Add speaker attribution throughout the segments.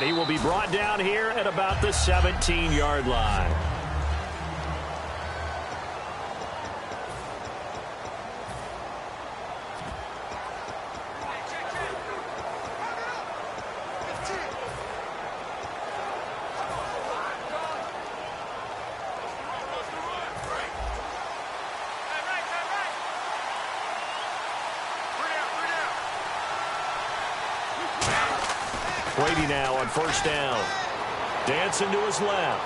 Speaker 1: And he will be brought down here at about the 17-yard line. Brady now on first down. Dancing to his left.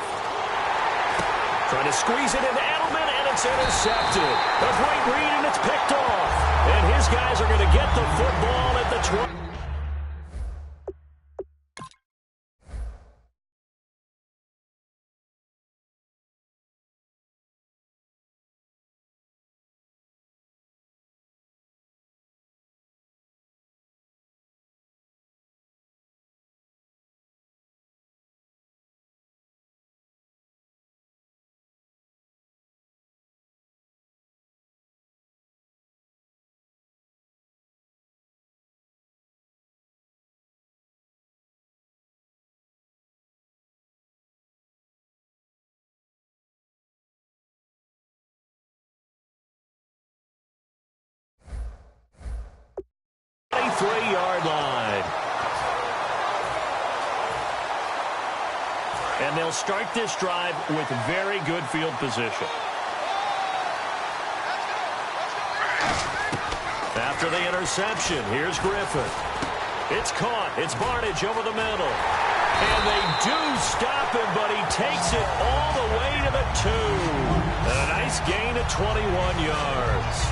Speaker 1: Trying to squeeze it into Edelman, and it's intercepted. A great read, and it's picked off. And his guys are going to get the football at the 20. Three-yard line. And they'll start this drive with very good field position. After the interception, here's Griffin. It's caught. It's Barnidge over the middle. And they do stop him, but he takes it all the way to the 2. And a nice gain of 21 yards.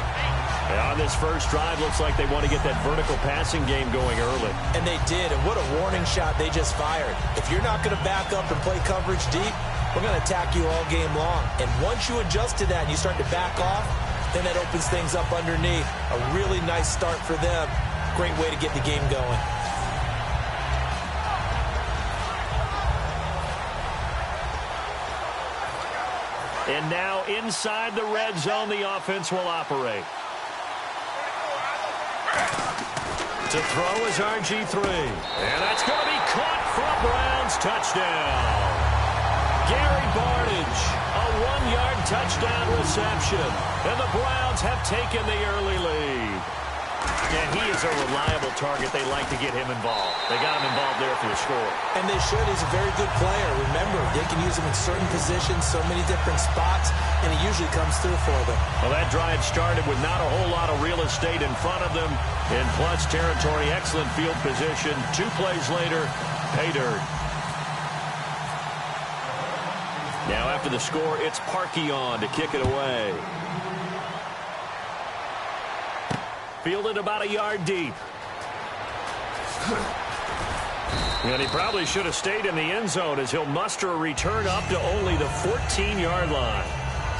Speaker 1: On this first drive, looks like they want to get that vertical passing game going early.
Speaker 2: And they did, and what a warning shot they just fired. If you're not going to back up and play coverage deep, we're going to attack you all game long. And once you adjust to that and you start to back off, then that opens things up underneath. A really nice start for them. Great way to get the game going.
Speaker 1: And now inside the red zone, the offense will operate. To throw is RG3. And that's going to be caught for a Browns touchdown. Gary Barnidge, a 1-yard touchdown reception. And the Browns have taken the early lead. And he is a reliable target. They like to get him involved. They got him involved there for the score.
Speaker 2: And they should. He's a very good player. Remember, they can use him in certain positions, so many different spots, and he usually comes through for them.
Speaker 1: Well, that drive started with not a whole lot of real estate in front of them. In plus territory, excellent field position. 2 plays later, pay dirt. Now after the score, it's Parkey on to kick it away. Fielded about a yard deep. And he probably should have stayed in the end zone as he'll muster a return up to only the 14-yard line.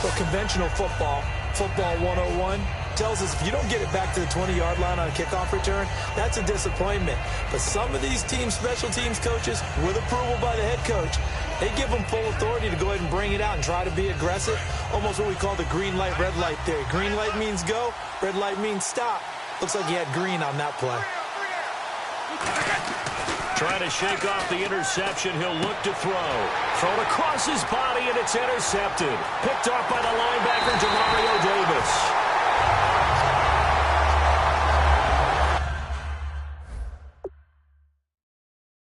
Speaker 2: So conventional football 101, tells us if you don't get it back to the 20-yard line on a kickoff return, that's a disappointment. But some of these special teams coaches, with approval by the head coach, they give them full authority to go ahead and bring it out and try to be aggressive. Almost what we call the green light, red light theory. Green light means go, red light means stop. Looks like he had green on that play.
Speaker 1: Trying to shake off the interception. He'll look to throw. Thrown across his body, and it's intercepted. Picked off by the linebacker, Demario Davis.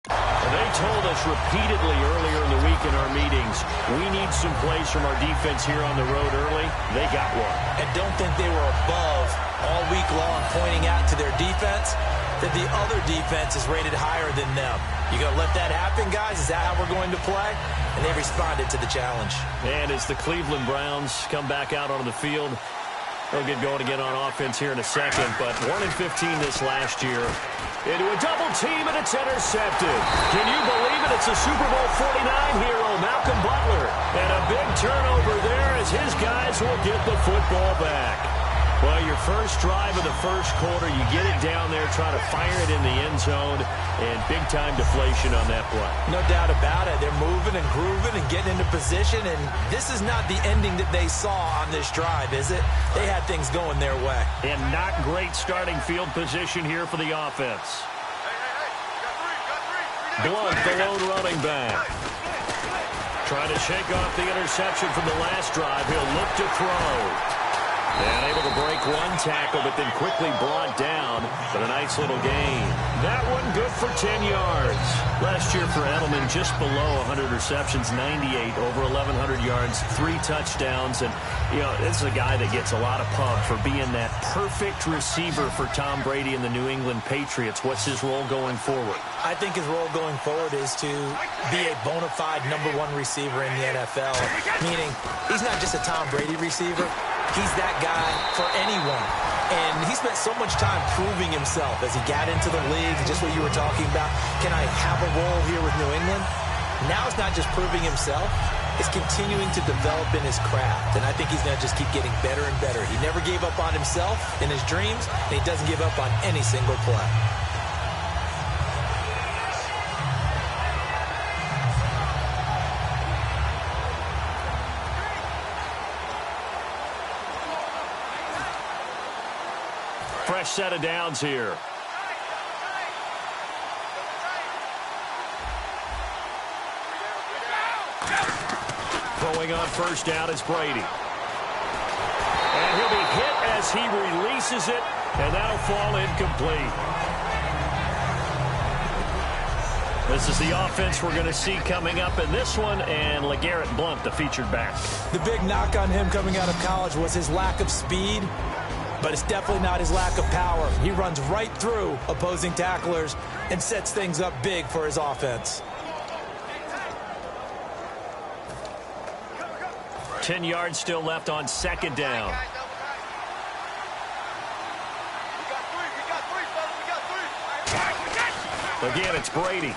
Speaker 1: They told us repeatedly earlier in the week in our meetings, we need some plays from our defense here on the road early. They got one.
Speaker 2: And don't think they were above all week long pointing out to their defense that the other defense is rated higher than them. You going to let that happen, guys? Is that how we're going to play? And they responded to the challenge.
Speaker 1: And as the Cleveland Browns come back out onto the field, they'll get going again on offense here in a second. But 1-15 this last year. Into a double team, and it's intercepted. Can you believe it? It's a Super Bowl 49 hero, Malcolm Butler. And a big turnover there as his guys will get the football back. Well, your first drive of the first quarter, you get it down there, try to fire it in the end zone, and big-time deflation on that play.
Speaker 2: No doubt about it. They're moving and grooving and getting into position, and this is not the ending that they saw on this drive, is it? They had things going their way.
Speaker 1: And not great starting field position here for the offense. Blunt, the lone running back. Trying to shake off the interception from the last drive. He'll look to throw. And able to break one tackle, but then quickly brought down. But a nice little gain. That one good for 10 yards. Last year for Edelman, just below 100 receptions, 98, over 1,100 yards, 3 touchdowns. And, you know, this is a guy that gets a lot of pub for being that perfect receiver for Tom Brady and the New England Patriots. What's his role going forward?
Speaker 2: I think his role going forward is to be a bona fide #1 receiver in the NFL, meaning he's not just a Tom Brady receiver. He's that guy for anyone. And he spent so much time proving himself as he got into the league, just what you were talking about. Can I have a role here with New England? Now it's not just proving himself. It's continuing to develop in his craft. And I think he's going to just keep getting better and better. He never gave up on himself in his dreams, and he doesn't give up on any single play.
Speaker 1: Fresh set of downs here. Throwing on first down is Brady. And he'll be hit as he releases it, and that'll fall incomplete. This is the offense we're going to see coming up in this one, and LeGarrette Blount, the featured back.
Speaker 2: The big knock on him coming out of college was his lack of speed. But it's definitely not his lack of power. He runs right through opposing tacklers and sets things up big for his offense.
Speaker 1: 10 yards still left on second down. Again, it's Brady.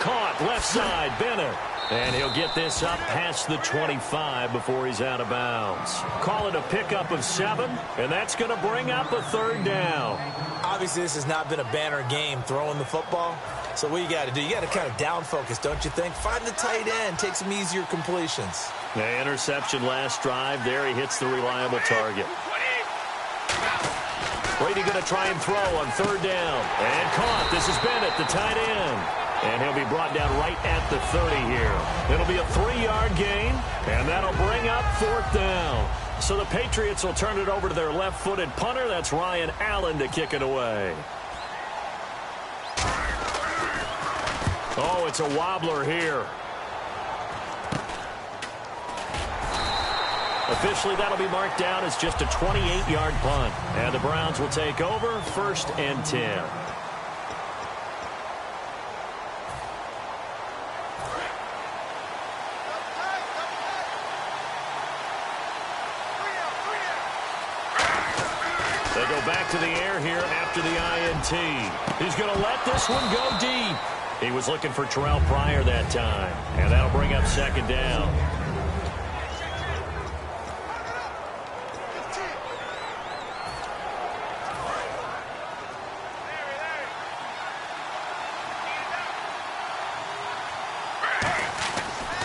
Speaker 1: Caught left side, Bennett. And he'll get this up past the 25 before he's out of bounds. Call it a pickup of 7, and that's going to bring up a third down.
Speaker 2: Obviously, this has not been a banner game throwing the football. So what you got to do, you got to kind of down focus, don't you think? Find the tight end, take some easier completions.
Speaker 1: The interception last drive there. He hits the reliable target. Brady going to try and throw on third down. And caught. This is Bennett, the tight end. And he'll be brought down right at the 30 here. It'll be a 3-yard gain, and that'll bring up fourth down. So the Patriots will turn it over to their left-footed punter. That's Ryan Allen to kick it away. Oh, it's a wobbler here. Officially, that'll be marked down as just a 28-yard punt. And the Browns will take over, 1st and 10. They go back to the air here after the INT. He's going to let this one go deep. He was looking for Terrell Pryor that time. And that'll bring up second down.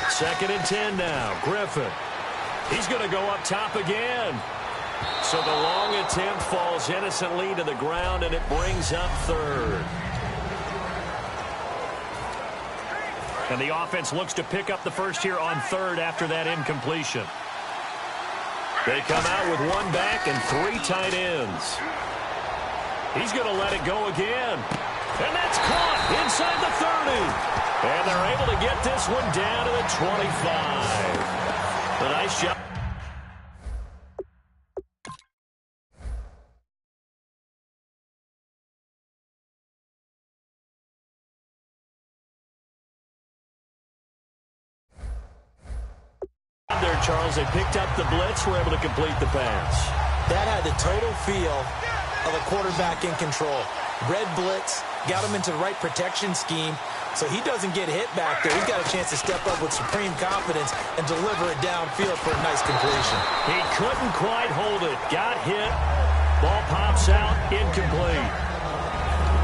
Speaker 1: Second and 10 now. Griffin. He's going to go up top again. So the long attempt falls innocently to the ground, and it brings up third. And the offense looks to pick up the first here on third after that incompletion. They come out with one back and 3 tight ends. He's going to let it go again. And that's caught inside the 30. And they're able to get this one down to the 25. A nice job. There, Charles, they picked up the blitz, were able to complete the pass.
Speaker 2: That had the total feel of a quarterback in control. Red blitz, got him into the right protection scheme, so he doesn't get hit back there. He's got a chance to step up with supreme confidence and deliver it downfield for a nice completion.
Speaker 1: He couldn't quite hold it. Got hit. Ball pops out, incomplete.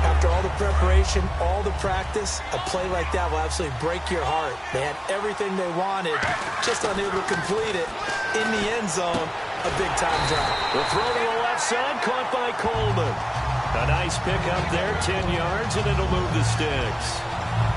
Speaker 2: After all the preparation, all the practice, a play like that will absolutely break your heart. They had everything they wanted, just unable to complete it. In the end zone, a big-time drop.
Speaker 1: The throw to the left side, caught by Coleman. A nice pick up there, 10 yards, and it'll move the sticks.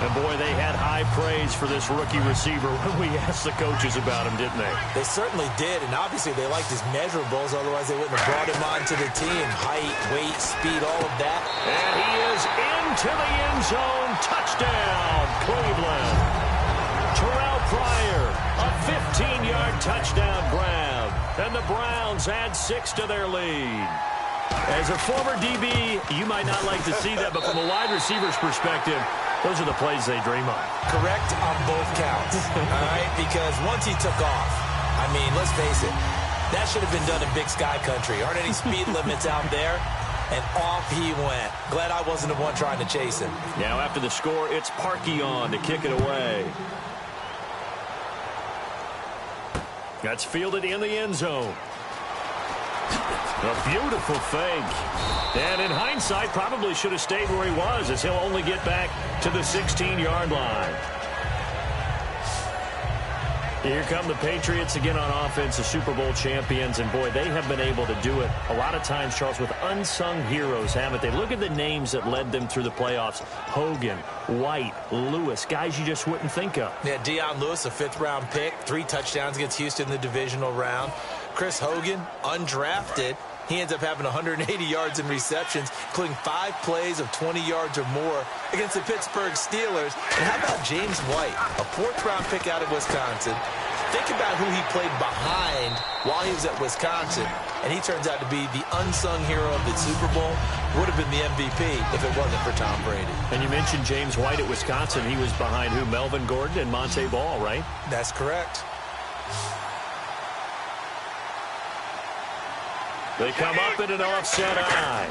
Speaker 1: And, boy, they had high praise for this rookie receiver when we asked the coaches about him, didn't they?
Speaker 2: They certainly did, and obviously they liked his measurables. Otherwise, they wouldn't have brought him onto the team. Height, weight, speed, all of that.
Speaker 1: And he is into the end zone. Touchdown, Cleveland. Terrell Pryor, a 15-yard touchdown grab. And the Browns add 6 to their lead. As a former DB, you might not like to see that, but from a wide receiver's perspective, those are the plays they dream of.
Speaker 2: Correct on both counts, all right? Because once he took off, I mean, let's face it, that should have been done in Big Sky Country. Aren't any speed limits out there? And off he went. Glad I wasn't the one trying to chase him.
Speaker 1: Now after the score, it's Parkey on to kick it away. That's fielded in the end zone. A beautiful fake. And in hindsight, probably should have stayed where he was, as he'll only get back to the 16-yard line. Here come the Patriots again on offense, the Super Bowl champions. And, boy, they have been able to do it a lot of times, Charles, with unsung heroes, haven't they? Look at the names that led them through the playoffs. Hogan, White, Lewis, guys you just wouldn't think of.
Speaker 2: Yeah, Deion Lewis, a 5th-round pick, 3 touchdowns against Houston in the divisional round. Chris Hogan, undrafted. He ends up having 180 yards in receptions, including 5 plays of 20 yards or more against the Pittsburgh Steelers. And how about James White, a 4th-round pick out of Wisconsin? Think about who he played behind while he was at Wisconsin, and he turns out to be the unsung hero of the Super Bowl. Would have been the MVP if it wasn't for Tom Brady. And you mentioned James White at Wisconsin. He was behind who? Melvin Gordon and Monte Ball, right? That's correct. They come up in an offset eye.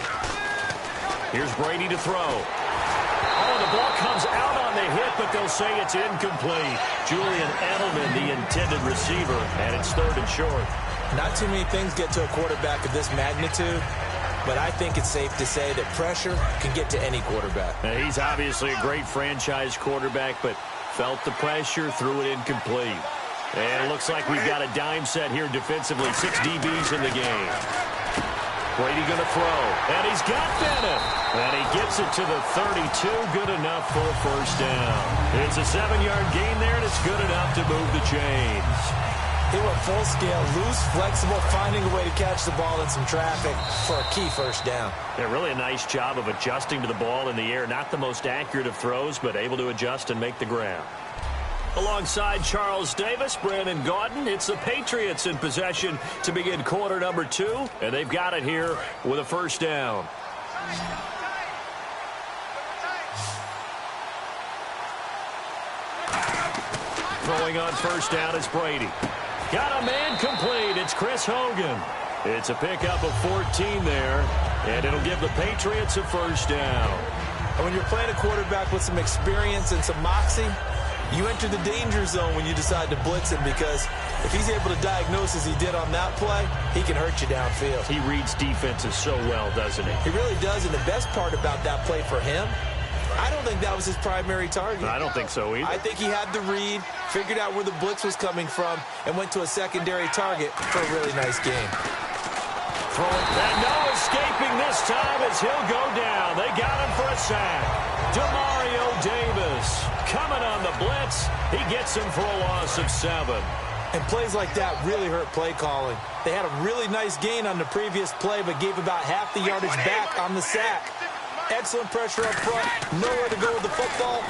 Speaker 2: Here's Brady to throw. Oh, the ball comes out on the hit, but they'll say it's incomplete. Julian Edelman, the intended receiver, and it's 3rd and short. Not too many things get to a quarterback of this magnitude, but I think it's safe to say that pressure can get to any quarterback. Now, he's obviously a great franchise quarterback, but felt the pressure, threw it incomplete. And it looks like we've got a dime set here defensively. 6 DBs in the game. Brady going to throw, and he's got Bennett. And he gets it to the 32, good enough for a 1st down. It's a 7-yard gain there, and it's good enough to move the chains. He went full scale, loose, flexible, finding a way to catch the ball in some traffic for a key 1st down. Yeah, really a nice job of adjusting to the ball in the air. Not the most accurate of throws, but able to adjust and make the grab. Alongside Charles Davis, Brandon Gaudin, it's the Patriots in possession to begin quarter number 2, and they've got it here with a 1st down. Throwing on 1st down is Brady. Got a man complete. It's Chris Hogan. It's a pickup of 14 there, and it'll give the Patriots a 1st down. And when you're playing a quarterback with some experience and some moxie, you enter the danger zone when you decide to blitz him, because if he's able to diagnose as he did on that play, he can hurt you downfield. He reads defenses so well, doesn't he? He really does, and the best part about that play for him, I don't think that was his primary target. I don't think so either. I think he had the read, figured out where the blitz was coming from, and went to a secondary target for a really nice game. And no escaping this time as he'll go down. They got him for a sack. Demario Davis coming on the blitz. He gets him for a loss of 7. And plays like that really hurt play calling. They had a really nice gain on the previous play, but gave about half the yardage back on the sack. Excellent pressure up front. Nowhere to go with the football.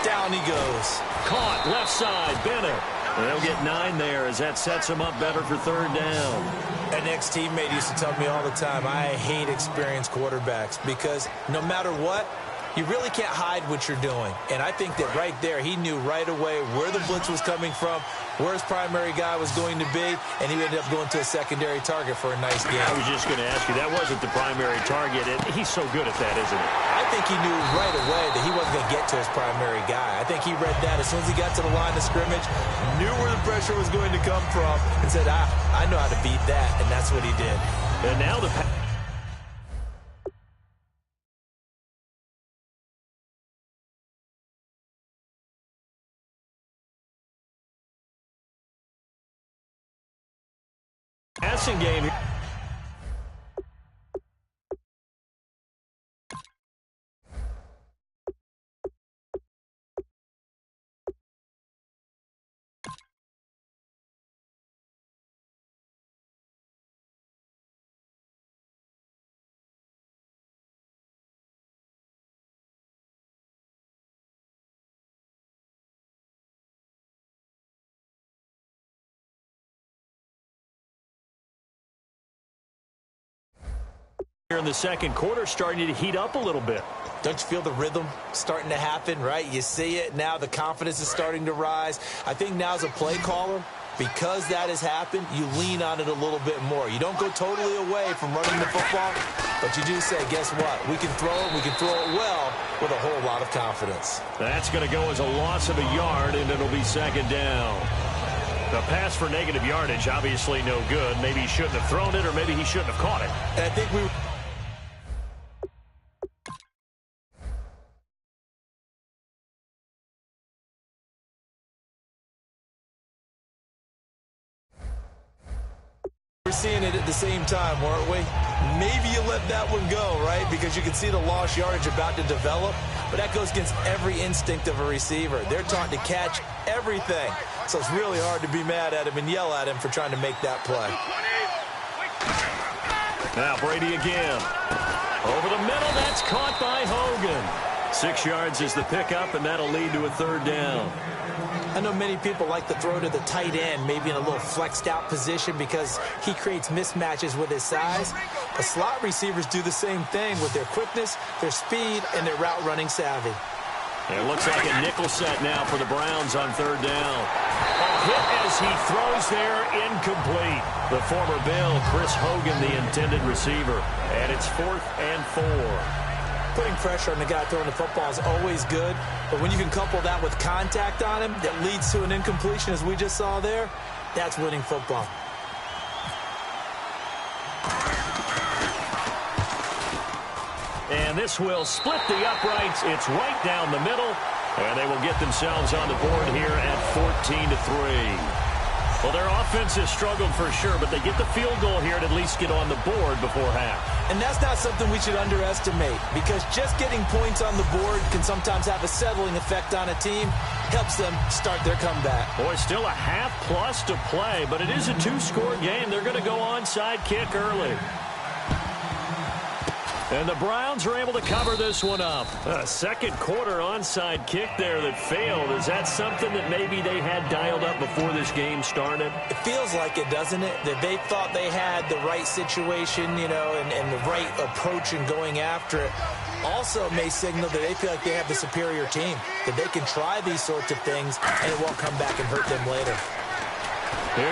Speaker 2: Down he goes. Caught left side. Bennett. They'll get 9 there as that sets him up better for 3rd down. An ex-teammate used to tell me all the time, I hate experienced quarterbacks because no matter what, you really can't hide what you're doing. And I think that right there, he knew right away where the blitz was coming from, where his primary guy was going to be, and he ended up going to a secondary target for a nice game. I was just going to ask you, that wasn't the primary target. He's so good at that, isn't he? I think he knew right away that he wasn't going to get to his primary guy. I think he read that as soon as he got to the line of scrimmage, knew where the pressure was going to come from, and said, I know how to beat that, and that's what he did. And now the passing game.
Speaker 1: Here in the second quarter, starting to heat up a little bit.
Speaker 2: Don't you feel the rhythm starting to happen, right? You see it now. The confidence is starting to rise. I think now as a play caller, because that has happened, you lean on it a little bit more. You don't go totally away from running the football, but you do say, guess what? We can throw it. We can throw it well with a whole lot of confidence.
Speaker 1: That's going to go as a loss of a yard, and it'll be second down. The pass for negative yardage, obviously no good. Maybe he shouldn't have thrown it, or maybe he shouldn't have caught it.
Speaker 2: And I think we're seeing it at the same time, weren't we? Maybe you let that one go, right? Because you can see the lost yardage about to develop, but that goes against every instinct of a receiver. They're taught to catch everything, so it's really hard to be mad at him and yell at him for trying to make that play.
Speaker 1: Now Brady again. Over the middle, that's caught by Hogan. 6 yards is the pickup, and that'll lead to a third down.
Speaker 2: I know many people like to throw to the tight end, maybe in a little flexed out position because he creates mismatches with his size. But slot receivers do the same thing with their quickness, their speed, and their route running savvy.
Speaker 1: It looks like a nickel set now for the Browns on third down. A hit as he throws there, incomplete. The former Bill, Chris Hogan, the intended receiver. And it's 4th and 4.
Speaker 2: Putting pressure on the guy throwing the football is always good, but when you can couple that with contact on him that leads to an incompletion, as we just saw there, that's winning football.
Speaker 1: And this will split the uprights. It's right down the middle, and they will get themselves on the board here at 14-3. Well, their offense has struggled for sure, but they get the field goal here to at least get on the board before half.
Speaker 2: And that's not something we should underestimate, because just getting points on the board can sometimes have a settling effect on a team. Helps them start their comeback.
Speaker 1: Boy, still a half plus to play, but it is a 2-score game. They're going to go onside kick early. And the Browns are able to cover this one up. A second quarter onside kick there that failed. Is that something that maybe they had dialed up before this game started?
Speaker 2: It feels like it, doesn't it? That they thought they had the right situation, you know, and the right approach in going after it. Also may signal that they feel like they have the superior team, that they can try these sorts of things and it won't come back and hurt them later.
Speaker 1: And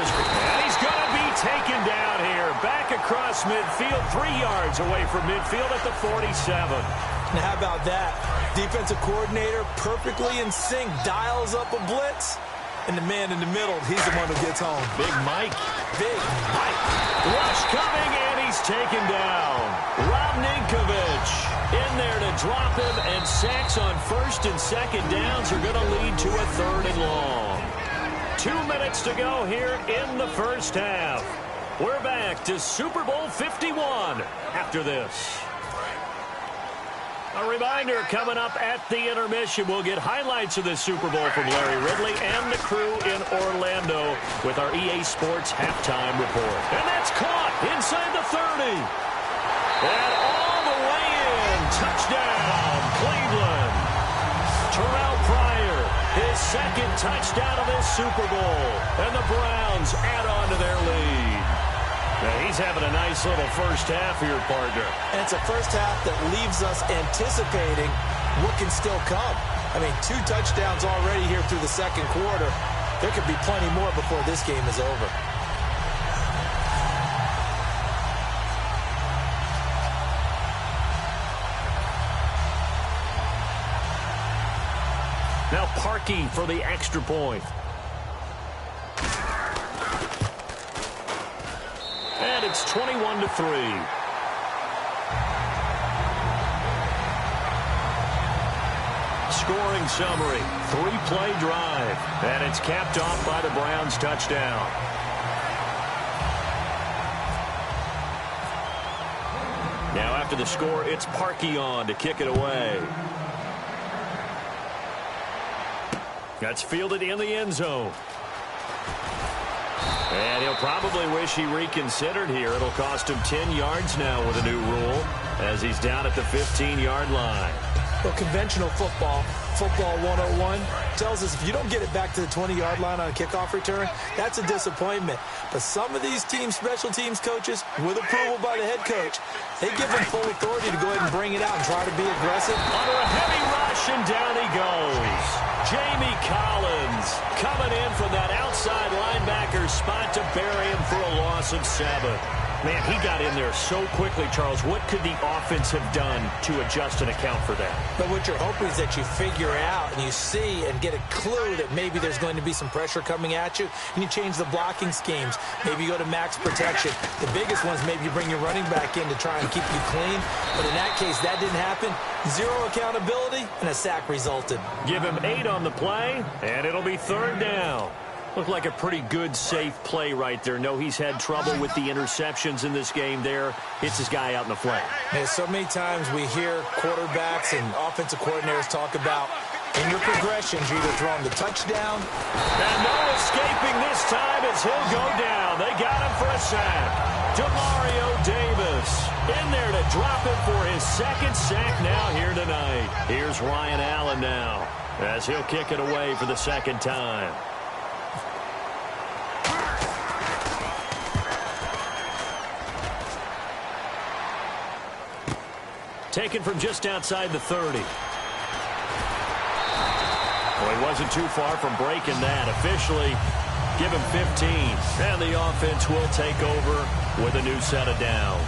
Speaker 1: he's going to be taken down here. Back across midfield, 3 yards away from midfield at the 47.
Speaker 2: Now, how about that? Defensive coordinator perfectly in sync, dials up a blitz, and the man in the middle, he's the one who gets home.
Speaker 1: Big Mike.
Speaker 2: Big Mike.
Speaker 1: Rush coming, and he's taken down. Rob Ninkovich in there to drop him, and sacks on first and second downs are going to lead to a third and long. 2 minutes to go here in the first half. We're back to Super Bowl 51 after this. A reminder, coming up at the intermission, we'll get highlights of this Super Bowl from Larry Ridley and the crew in Orlando with our EA Sports halftime report. And that's caught inside the 30. And all the way in. Touchdown, Cleveland. Terrell Pryor, his second touchdown of this Super Bowl. And the Browns add on to their lead. Now he's having a nice little first half here, partner. And
Speaker 2: it's a first half that leaves us anticipating what can still come. I mean, 2 touchdowns already here through the second quarter. There could be plenty more before this game is over.
Speaker 1: Now Parkey for the extra point. And it's 21-3. Scoring summary, 3-play drive. And it's capped off by the Browns touchdown. Now after the score, it's Parkey on to kick it away. That's fielded in the end zone. And he'll probably wish he reconsidered here. It'll cost him 10 yards now with a new rule as he's down at the 15-yard line.
Speaker 2: Well, conventional football 101, tells us if you don't get it back to the 20-yard line on a kickoff return, that's a disappointment. But some of these special teams coaches, with approval by the head coach, they give them full authority to go ahead and bring it out and try to be aggressive.
Speaker 1: Under a heavy rush, and down he goes. Jamie Collins coming in from that outside linebacker spot to bury him for a loss of 7. Man, he got in there so quickly, Charles. What could the offense have done to adjust and account for that?
Speaker 2: But what you're hoping is that you figure out and you see and get a clue that maybe there's going to be some pressure coming at you, and you change the blocking schemes. Maybe you go to max protection. The biggest ones, maybe you bring your running back in to try and keep you clean. But in that case, that didn't happen. 0 accountability, and a sack resulted.
Speaker 1: Give him 8 on the play, and it'll be 3rd down. Looked like a pretty good, safe play right there. No, he's had trouble with the interceptions in this game there. Hits his guy out in the flank.
Speaker 2: And so many times we hear quarterbacks and offensive coordinators talk about in your progressions, you're either throwing the touchdown.
Speaker 1: And no escaping this time as he'll go down. They got him for a sack. Demario Davis in there to drop him for his 2nd sack now here tonight. Here's Ryan Allen now as he'll kick it away for the 2nd time. Taken from just outside the 30. Well, he wasn't too far from breaking that. Officially, give him 15. And the offense will take over with a new set of downs.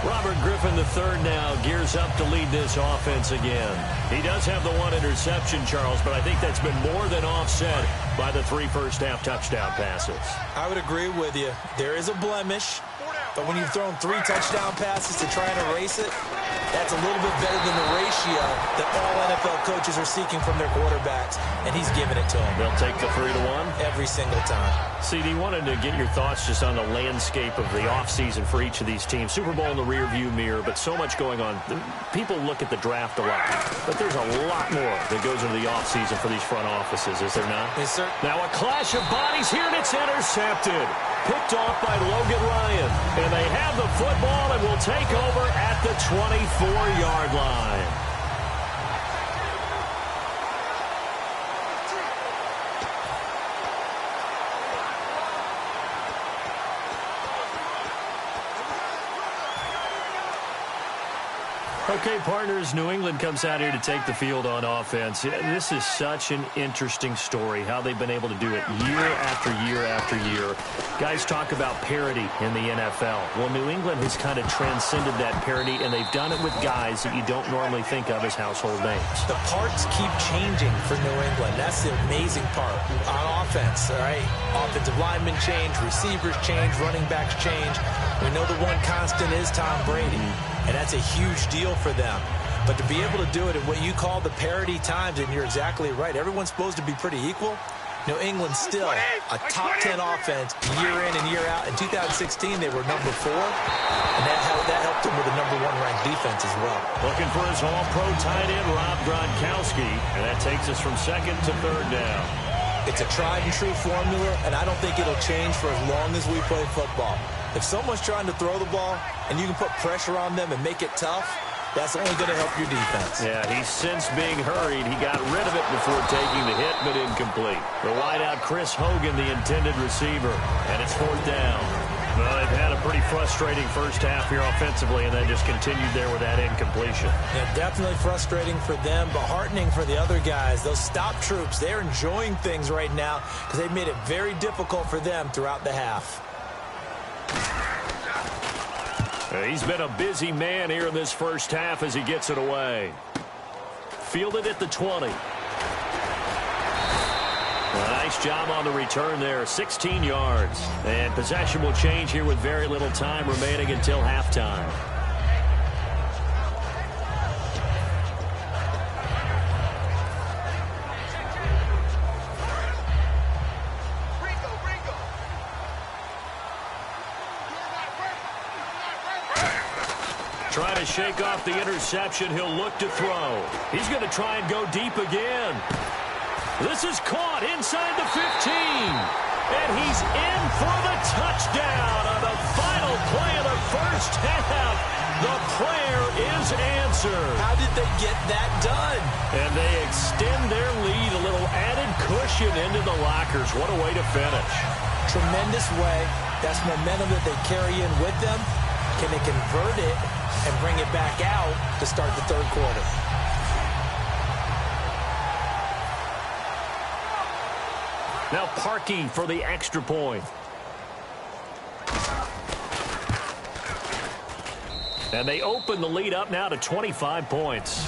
Speaker 1: Robert Griffin III now gears up to lead this offense again. He does have the 1 interception, Charles, but I think that's been more than offset by the 3 first-half touchdown passes.
Speaker 2: I would agree with you. There is a blemish, but when you've thrown 3 touchdown passes to try and erase it, that's a little bit better than the ratio that all NFL coaches are seeking from their quarterbacks, and he's giving it to them.
Speaker 1: They'll take the 3-1?
Speaker 2: Every single time.
Speaker 1: CD, wanted to get your thoughts just on the landscape of the offseason for each of these teams. Super Bowl in the rearview mirror, but so much going on. People look at the draft a lot, but there's a lot more that goes into the offseason for these front offices, is there not?
Speaker 2: Yes, sir.
Speaker 1: Now a clash of bodies here, and it's intercepted. Picked off by Logan Ryan. And they have the football and will take over at the 24-yard line. Okay, partners, New England comes out here to take the field on offense. This is such an interesting story, how they've been able to do it year after year after year. Guys talk about parity in the NFL. Well, New England has kind of transcended that parity, and they've done it with guys that you don't normally think of as household names.
Speaker 2: The parts keep changing for New England. That's the amazing part. On offense, all right? Offensive linemen change, receivers change, running backs change. We know the one constant is Tom Brady. And that's a huge deal for them. But to be able to do it in what you call the parity times, and you're exactly right, everyone's supposed to be pretty equal. New England still a top 10 offense year in and year out. In 2016, they were number 4, and that helped them with a number 1 ranked defense as well.
Speaker 1: Looking for his all-pro tight end, Rob Gronkowski, and that takes us from 2nd to 3rd down.
Speaker 2: It's a tried-and-true formula, and I don't think it'll change for as long as we play football. If someone's trying to throw the ball and you can put pressure on them and make it tough, that's only going to help your defense.
Speaker 1: Yeah, he's since being hurried. He got rid of it before taking the hit, but incomplete. The wideout, Chris Hogan, the intended receiver, and it's 4th down. Well, they've had a pretty frustrating first half here offensively, and then just continued there with that incompletion.
Speaker 2: Yeah, definitely frustrating for them, but heartening for the other guys. Those stop troops, they're enjoying things right now because they've made it very difficult for them throughout the half.
Speaker 1: He's been a busy man here in this first half as he gets it away. Fielded at the 20. Nice job on the return there, 16 yards. And possession will change here with very little time remaining until halftime. Trying to shake off the interception. He'll look to throw. He's going to try and go deep again. This is caught inside the 15. And he's in for the touchdown on the final play of the first half. The prayer is answered.
Speaker 2: How did they get that done?
Speaker 1: And they extend their lead, a little added cushion into the lockers. What a way to finish.
Speaker 2: Tremendous way. That's momentum that they carry in with them. Can they convert it and bring it back out to start the third quarter?
Speaker 1: Now Parkey for the extra point. And they open the lead up now to 25 points.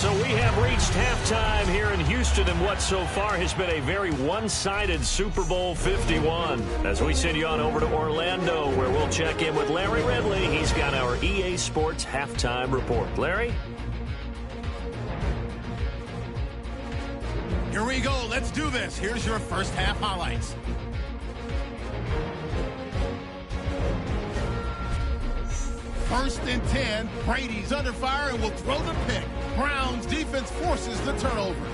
Speaker 1: So we have reached halftime here in Houston in what so far has been a very one-sided Super Bowl 51. As we send you on over to Orlando, where we'll check in with Larry Ridley. He's got our EA Sports halftime report. Larry?
Speaker 3: Here we go. Let's do this. Here's your first half highlights. First and 10. Brady's under fire and will throw the pick. Browns defense forces the turnover.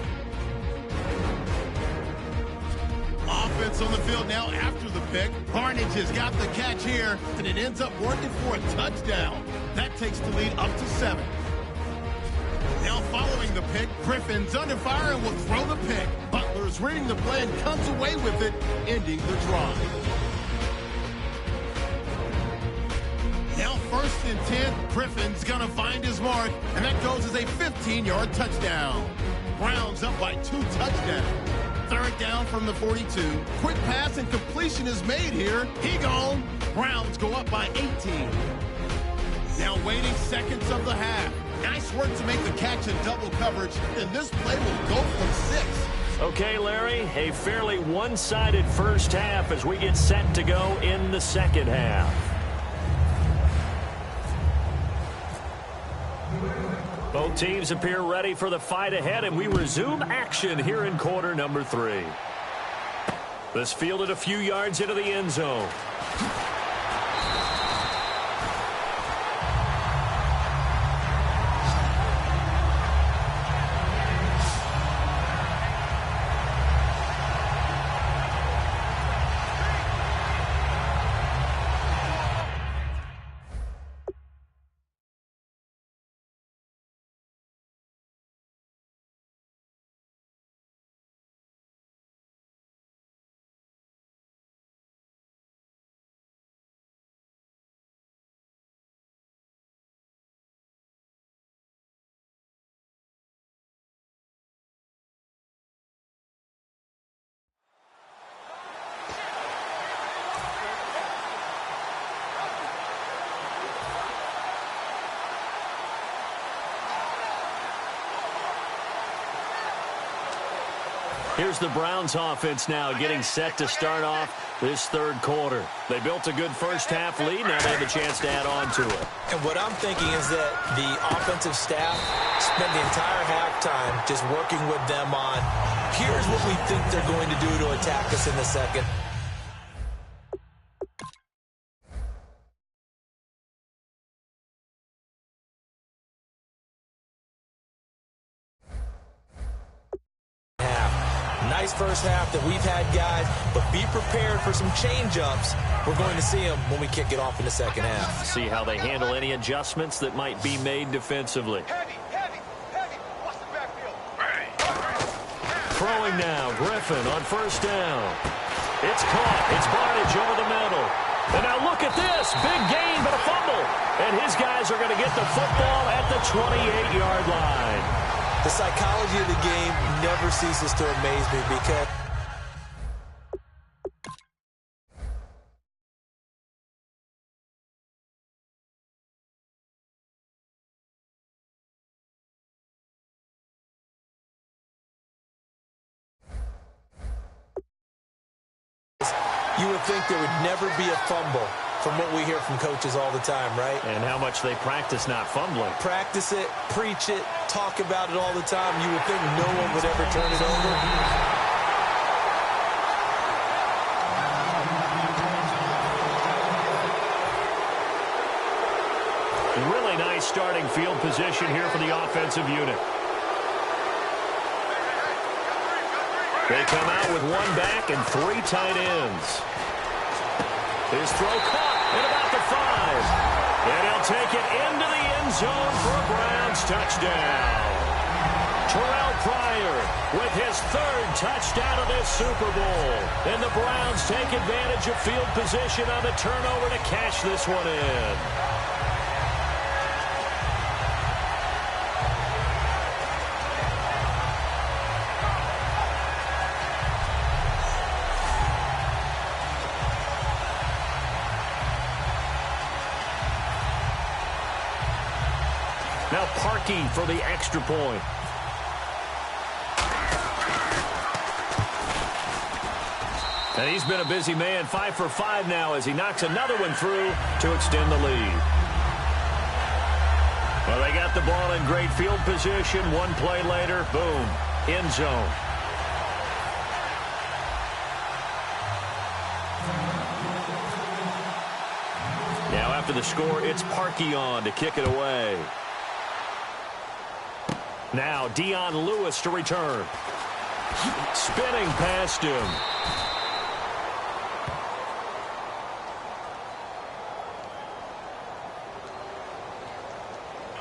Speaker 3: Offense on the field now after the pick. Barnage has got the catch here, and it ends up working for a touchdown. That takes the lead up to 7. Now following the pick, Griffin's under fire and will throw the pick. Butler's reading the play and comes away with it, ending the drive. Now first and 10, Griffin's going to find his mark, and that goes as a 15-yard touchdown. Browns up by 2 touchdowns. Third down from the 42. Quick pass and completion is made here. He gone. Browns go up by 18. Now waiting seconds of the half. Nice work to make the catch in double coverage, and this play will go for 6.
Speaker 1: Okay, Larry, a fairly one-sided first half as we get set to go in the second half. Both teams appear ready for the fight ahead, and we resume action here in quarter number 3. This fielded a few yards into the end zone. Here's the Browns offense now getting set to start off this third quarter. They built a good first half lead. Now they have a chance to add on to it.
Speaker 2: And what I'm thinking is that the offensive staff spent the entire halftime just working with them on, here's what we think they're going to do to attack us in the second. Nice first half that we've had, guys, but be prepared for some change-ups. We're going to see them when we kick it off in the second half.
Speaker 1: See how they handle any adjustments that might be made defensively.
Speaker 4: Heavy. Watch the backfield.
Speaker 1: Throwing now, Griffin on first down. It's caught. It's Barnage over the middle. And now look at this. Big gain, but a fumble. And his guys are going to get the football at the 28-yard line.
Speaker 2: The psychology of the game never ceases to amaze me because you would think there would never be a fumble from what we hear from coaches all the time, right?
Speaker 1: And how much they practice not fumbling.
Speaker 2: Practice it, preach it, talk about it all the time. You would think no one would ever turn it over.
Speaker 1: Really nice starting field position here for the offensive unit. They come out with one back and 3 tight ends. His throw caught at about the 5. And he'll take it into the end zone for a Browns touchdown. Terrell Pryor with his third touchdown of this Super Bowl. And the Browns take advantage of field position on the turnover to cash this one in. Now Parkey for the extra point. And he's been a busy man, 5 for 5 now as he knocks another one through to extend the lead. Well, they got the ball in great field position. One play later, boom, end zone. Now after the score, it's Parkey on to kick it away. Now Dion Lewis to return. Spinning past him.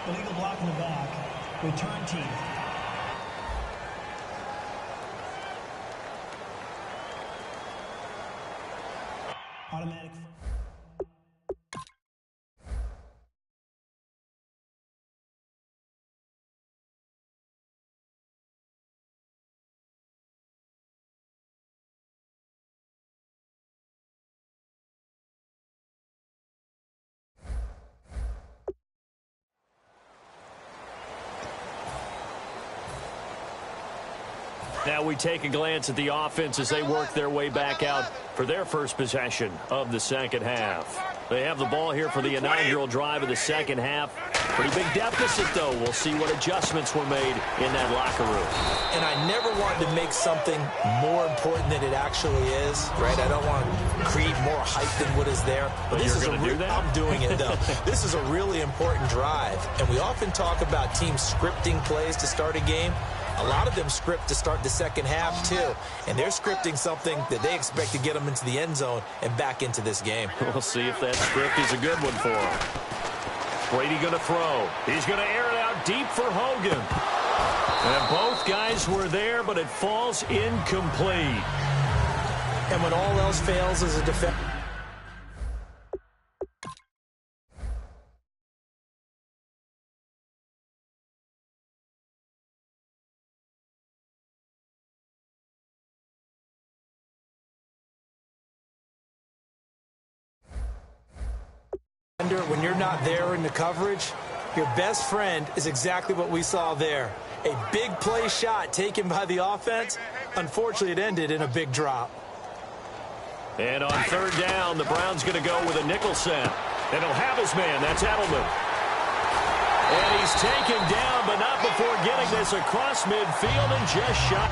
Speaker 5: Illegal block in the back. Return team. Automatic.
Speaker 1: Now we take a glance at the offense as they work their way back out for their first possession of the second half. They have the ball here for the inaugural drive of the second half. Pretty big deficit, though. We'll see what adjustments were made in that locker room.
Speaker 2: And I never wanted to make something more important than it actually is, right? I don't want to create more hype than what is there.
Speaker 1: But
Speaker 2: this
Speaker 1: you're going to do that?
Speaker 2: I'm doing it, though. This is a really important drive. And we often talk about teams scripting plays to start a game. A lot of them script to start the second half, too. And they're scripting something that they expect to get them into the end zone and back into this game.
Speaker 1: We'll see if that script is a good one for them. Brady going to throw. He's going to air it out deep for Hogan. And both guys were there, but it falls incomplete.
Speaker 2: And when all else fails as a defense. When you're not there in the coverage, your best friend is exactly what we saw there. A big play shot taken by the offense. Unfortunately, it ended in a big drop.
Speaker 1: And on third down, the Browns going to go with a nickel set. And he'll have his man. That's Edelman. And he's taken down, but not before getting this across midfield and just shot.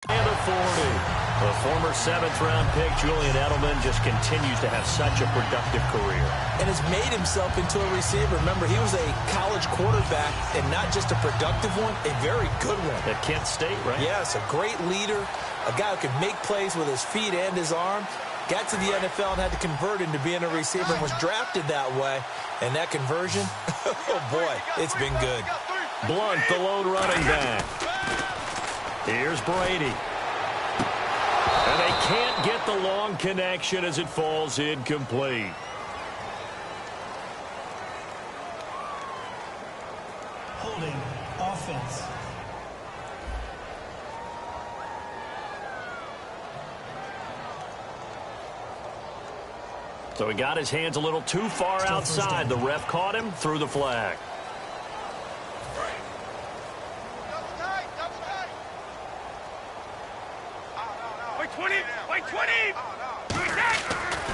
Speaker 1: And a 40. The former 7th-round pick, Julian Edelman, just continues to have such a productive career.
Speaker 2: And has made himself into a receiver. Remember, he was a college quarterback, and not just a productive one, a very good one.
Speaker 1: At Kent State, right?
Speaker 2: Yes, a great leader, a guy who could make plays with his feet and his arm. Got to the NFL and had to convert into being a receiver and was drafted that way. And that conversion, oh boy, it's been good.
Speaker 1: Blunt, the lone running back. Here's Brady. And they can't get the long connection as it falls incomplete.
Speaker 5: Holding offense.
Speaker 1: So he got his hands a little too far outside. The ref caught him, threw the flag.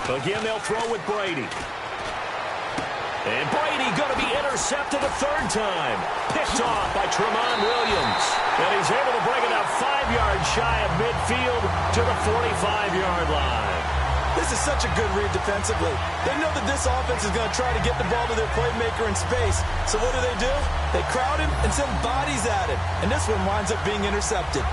Speaker 1: Again, they'll throw with Brady. And Brady going to be intercepted a third time. Picked off by Tramon Williams. And he's able to bring it out 5 yards shy of midfield to the 45-yard line.
Speaker 2: This is such a good read defensively. They know that this offense is going to try to get the ball to their playmaker in space. So what do? They crowd him and send bodies at him. And this one winds up being intercepted.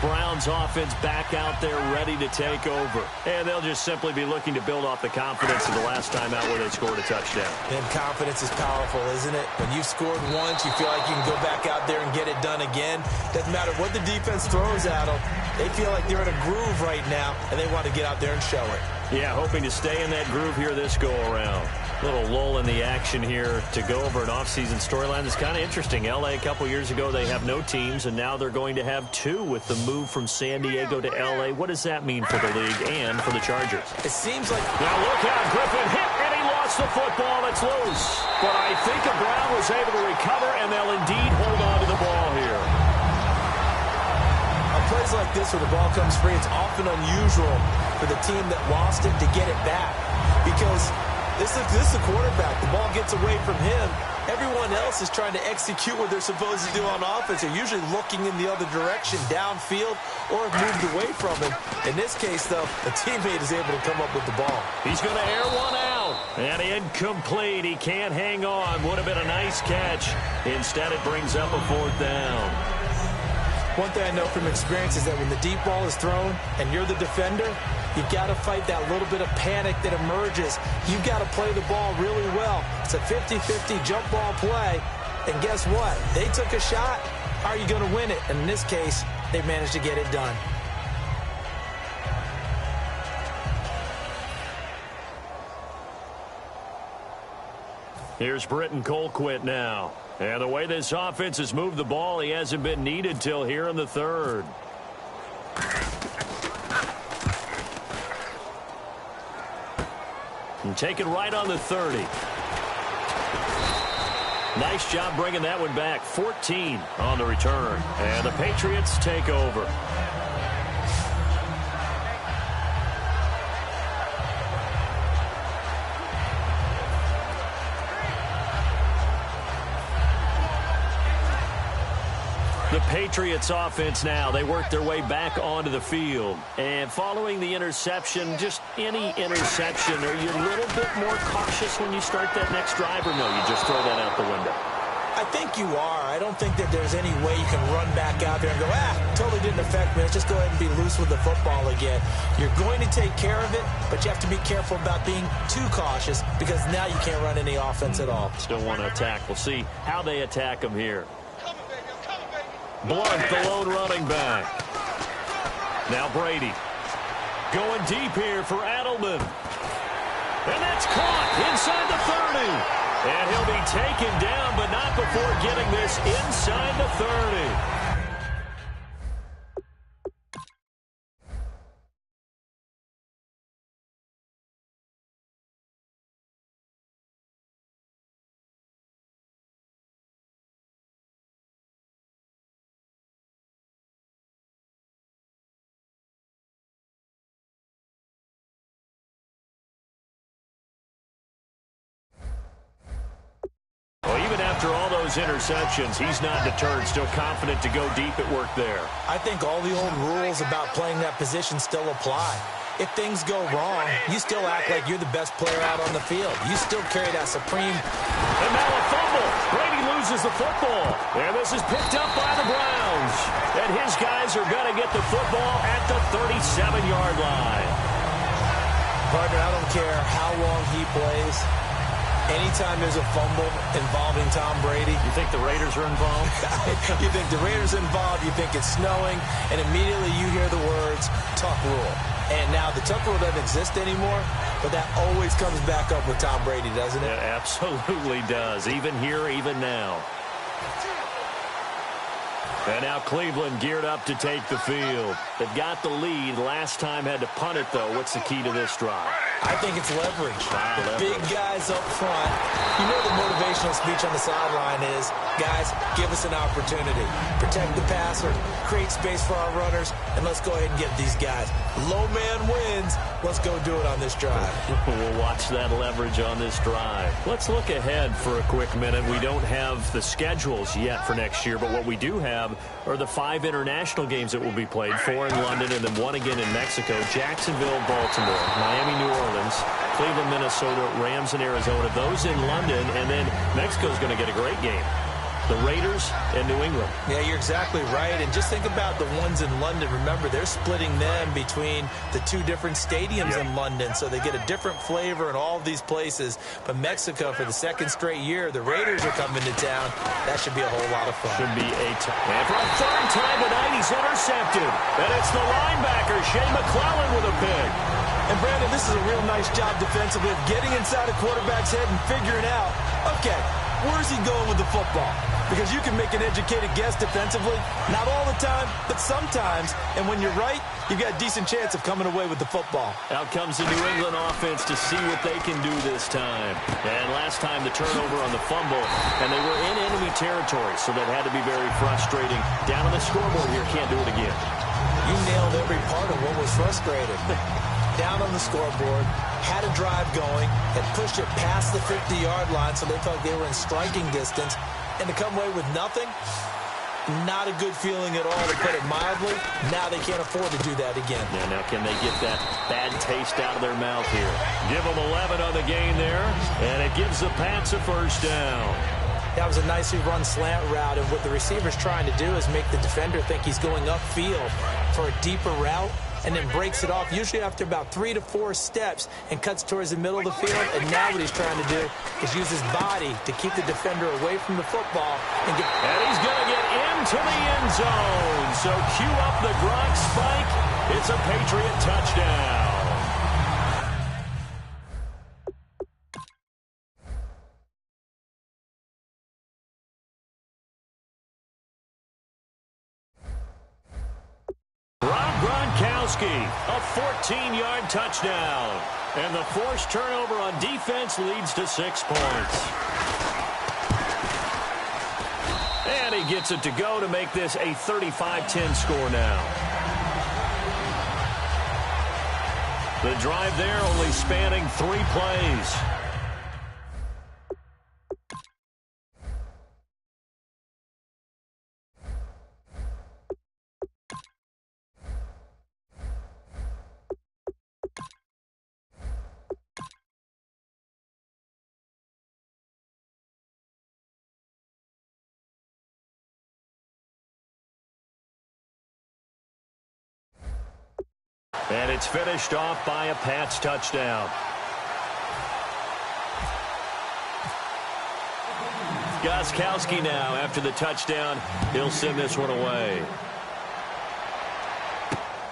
Speaker 1: Browns offense back out there ready to take over. And they'll just simply be looking to build off the confidence of the last time out where they scored a touchdown.
Speaker 2: And confidence is powerful, isn't it? When you've scored once, you feel like you can go back out there and get it done again. Doesn't matter what the defense throws at them. They feel like they're in a groove right now, and they want to get out there and show it.
Speaker 1: Yeah, hoping to stay in that groove here this go-around. Little lull in the action here to go over an offseason storyline that's kind of interesting. L.A. a couple years ago, they have no teams, and now they're going to have two with the move from San Diego to L.A. What does that mean for the league and for the Chargers?
Speaker 2: It seems like...
Speaker 1: Now look out, Griffin hit, and he lost the football. It's loose. But I think a Brown was able to recover, and they'll indeed hold on to the ball here.
Speaker 2: On plays like this where the ball comes free, it's often unusual for the team that lost it to get it back. Because this is the quarterback. The ball gets away from him. Everyone else is trying to execute what they're supposed to do on offense. They're usually looking in the other direction, downfield, or have moved away from him. In this case, though, a teammate is able to come up with the ball.
Speaker 1: He's going to air one out. And incomplete. He can't hang on. Would have been a nice catch. Instead, it brings up a fourth down.
Speaker 2: One thing I know from experience is that when the deep ball is thrown and you're the defender, you've got to fight that little bit of panic that emerges. You've got to play the ball really well. It's a 50-50 jump ball play. And guess what? They took a shot. How are you going to win it? And in this case, they managed to get it done.
Speaker 1: Here's Britton Colquitt now. And the way this offense has moved the ball, he hasn't been needed till here in the third. And take it right on the 30. Nice job bringing that one back. 14 on the return. And the Patriots take over. The Patriots offense now, they work their way back onto the field. And following the interception, just any interception, are you a little bit more cautious when you start that next drive, or no, you just throw that out the window?
Speaker 2: I think you are. I don't think that there's any way you can run back out there and go, totally didn't affect me. Let's just go ahead and be loose with the football again. You're going to take care of it, but you have to be careful about being too cautious because now you can't run any offense at all.
Speaker 1: Still want to attack. We'll see how they attack them here. Blunt, the lone running back. Now Brady. Going deep here for Adelman. And that's caught inside the 30. And he'll be taken down, but not before getting this inside the 30. After all those interceptions, he's not deterred, still confident to go deep at work there.
Speaker 2: I think all the old rules about playing that position still apply. If things go wrong, you still act like you're the best player out on the field. You still carry that supreme.
Speaker 1: And now a fumble. Brady loses the football. And this is picked up by the Browns. And his guys are going to get the football at the 37-yard line.
Speaker 2: Partner, I don't care how long he plays. Anytime there's a fumble involving Tom Brady.
Speaker 1: You think the Raiders are involved?
Speaker 2: You think the Raiders are involved, you think it's snowing, and immediately you hear the words, tuck rule. And now the tuck rule doesn't exist anymore, but that always comes back up with Tom Brady, doesn't it?
Speaker 1: It absolutely does, even here, even now. And now Cleveland geared up to take the field. They've got the lead. Last time had to punt it, though. What's the key to this drive?
Speaker 2: I think it's leverage. The big guys up front. You know the motivational speech on the sideline is, guys, give us an opportunity. Protect the passer, create space for our runners, and let's go ahead and get these guys. Low man wins. Let's go do it on this drive.
Speaker 1: We'll watch that leverage on this drive. Let's look ahead for a quick minute. We don't have the schedules yet for next year, but what we do have are the 5 international games that will be played, 4 in London and then 1 again in Mexico, Jacksonville, Baltimore, Miami, New Orleans, Cleveland, Minnesota, Rams, and Arizona. Those in London, and then Mexico's going to get a great game. the Raiders and New England.
Speaker 2: Yeah, you're exactly right. And just think about the ones in London. Remember, they're splitting them between the two different stadiums in London, so they get a different flavor in all of these places. But Mexico, for the second straight year, the Raiders are coming to town. That should be a whole lot of fun.
Speaker 1: Should be a time. And for a third time tonight, he's intercepted. And it's the linebacker, Shea McClellan, with a pick.
Speaker 2: And, Brandon, this is a real nice job defensively of getting inside a quarterback's head and figuring out, okay, where's he going with the football? Because you can make an educated guess defensively. Not all the time, but sometimes. And when you're right, you've got a decent chance of coming away with the football.
Speaker 1: Out comes the New England offense to see what they can do this time. And last time the turnover on the fumble, and they were in enemy territory, so that had to be very frustrating. Down on the scoreboard here, can't do it again.
Speaker 2: You nailed every part of what was frustrating. Down on the scoreboard, had a drive going, had pushed it past the 50-yard line, so they felt they were in striking distance. And to come away with nothing, not a good feeling at all, to put it mildly. Now they can't afford to do that again.
Speaker 1: Yeah, now can they get that bad taste out of their mouth here? Give them 11 on the game there, and it gives the Pats a first down.
Speaker 2: That was a nicely run slant route, and what the receiver's trying to do is make the defender think he's going upfield for a deeper route, and then breaks it off, usually after about 3 to 4 steps, and cuts towards the middle of the field. And now what he's trying to do is use his body to keep the defender away from the football. And
Speaker 1: he's going to get into the end zone. So cue up the Gronk spike. It's a Patriot touchdown. A 14-yard touchdown. And the forced turnover on defense leads to 6 points. And he gets it to go to make this a 35-10 score now. The drive there only spanning 3 plays. And it's finished off by a Pats touchdown. Gostkowski now, after the touchdown, he'll send this one away.